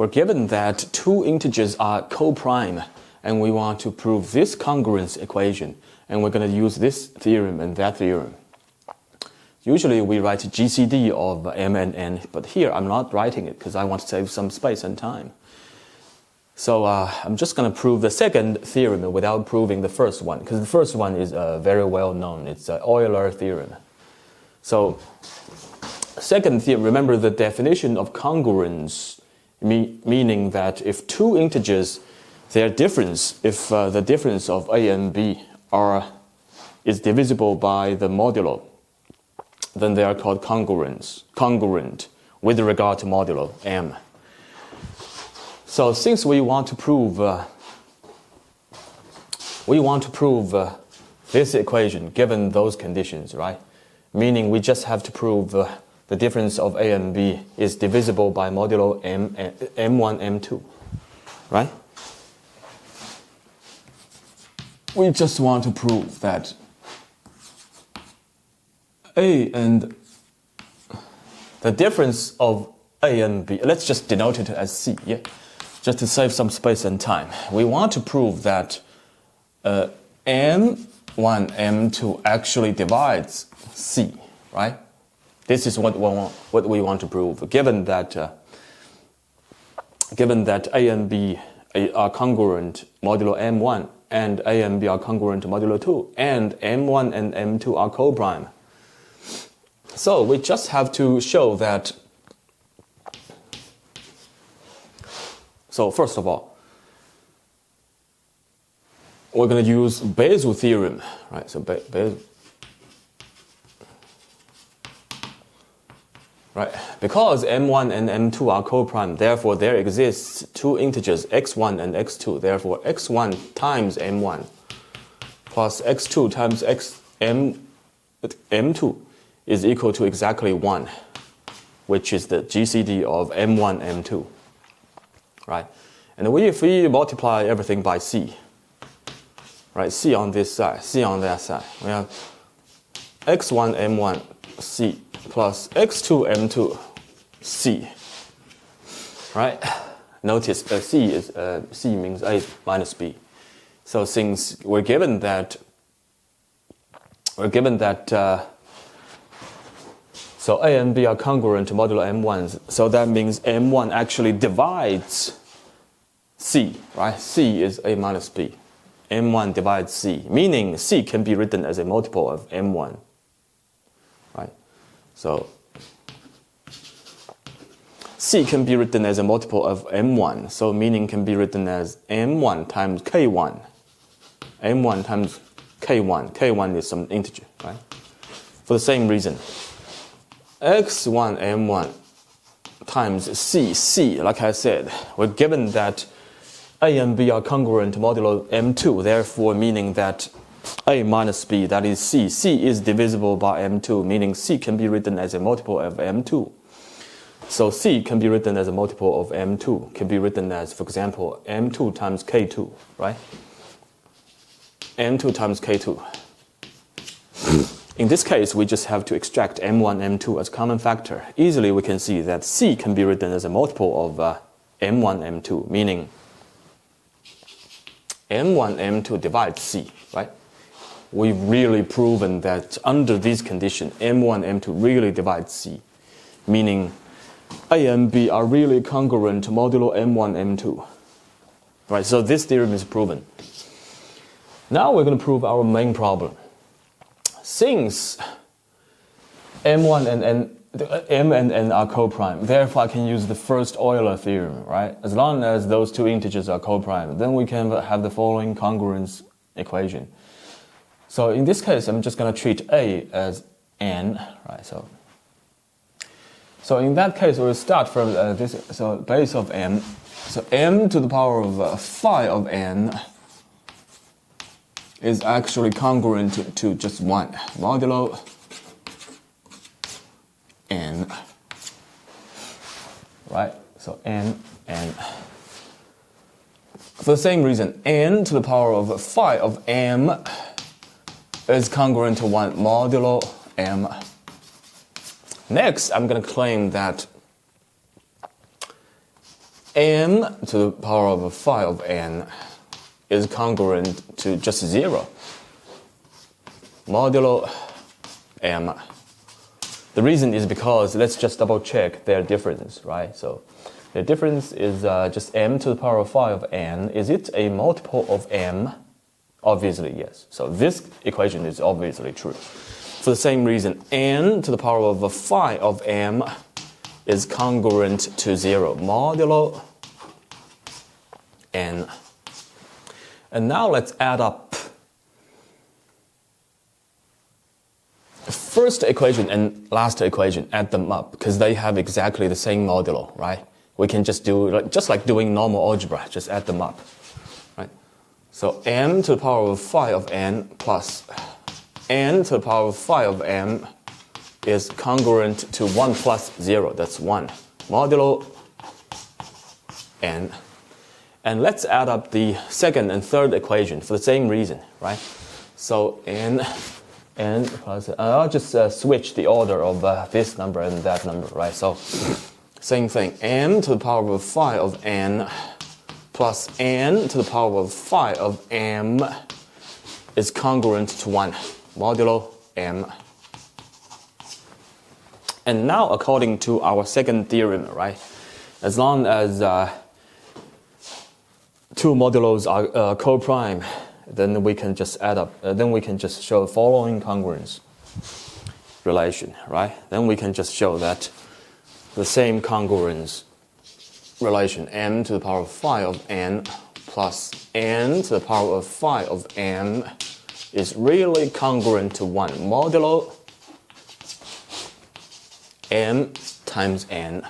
we're given that two integers are coprime, and we want to prove this congruence equation, and we're going to use this theorem and that theorem. Usually we write GCD of m and n, but here I'm not writing it because I want to save some space and time. So I'm just going to prove the second theorem without proving the first one, because the first one is very well known. It's an Euler theorem. So second theorem, remember the definition of congruence, meaning that if two integers, their difference, if the difference of a and b is divisible by the modulo, then they are called congruent with regard to modulo m. So since we want to prove this equation given those conditions, right? Meaning we just have to prove the difference of a and b is divisible by modulo m1, m2, right? We just want to prove that a and the difference of a and b, let's just denote it as c, yeah? Just to save some space and time. We want to prove that m1, m2 actually divides c, right? This is what we want to prove, given that a and b are congruent modulo m1, and a and b are congruent modulo 2, and m1 and m2 are coprime. So we just have to show that. So first of all, we're going to use Basel theorem, right? So right, because m1 and m2 are coprime, therefore there exists two integers x1 and x2. Therefore x1 times m1 plus x2 times m2 is equal to exactly 1, which is the GCD of m1, m2, right? And if we multiply everything by c, right, c on this side, c on that side, we have x1, m1, c plus x2, m2, c, right? Notice c means a minus b. So since we're given that so a and b are congruent to modulo m1, so that means m1 actually divides c, right? c is a minus b. m1 divides c, meaning c can be written as a multiple of m1, right? So c can be written as a multiple of m1, so meaning can be written as m1 times k1. m1 times k1. k1 is some integer, right? For the same reason, x1 m1 times c, like I said, we're given that a and b are congruent modulo m2, therefore meaning that a minus b, that is c is divisible by m2, meaning c can be written as a multiple of m2. So c can be written as a multiple of m2, can be written as, for example, m2 times k2, right? m2 times k2. In this case, we just have to extract m1, m2 as common factor. Easily we can see that c can be written as a multiple of m1, m2, meaning m1, m2 divides c, right? We've really proven that under this condition, m1, m2 really divides c, meaning a and b are really congruent modulo m1, m2, right? So this theorem is proven. Now we're going to prove our main problem. Since m1 and m and n are coprime, therefore I can use the first Euler theorem, right? As long as those two integers are coprime, then we can have the following congruence equation. So in this case, I'm just going to treat a as n, right? So in that case, we'll start from this, so base of m. So m to the power of phi of n is actually congruent to just 1, modulo n, right? So n. For the same reason, n to the power of phi of m is congruent to 1, modulo m. Next, I'm going to claim that m to the power of phi of n is congruent to just 0 modulo m. The reason is because let's just double check their difference, right? So the difference is just m to the power of phi of n. Is it a multiple of m? Obviously, yes. So this equation is obviously true. For the same reason, n to the power of phi of m is congruent to 0 modulo n. And now let's add up first equation and last equation, add them up because they have exactly the same modulo, right? We can just do, just like doing normal algebra, just add them up, right? So m to the power of phi of n plus n to the power of phi of m is congruent to 1 plus 0, that's 1, modulo n. And let's add up the second and third equation for the same reason, right? So n plus, I'll just switch the order of this number and that number, right? So same thing, m to the power of phi of n plus n to the power of phi of m is congruent to 1, modulo m. And now according to our second theorem, right, as long as two modulos are coprime, then we can just add up, then we can just show the following congruence relation, right? Then we can just show that the same congruence relation, m to the power of phi of n plus n to the power of phi of m is really congruent to 1 modulo m times n.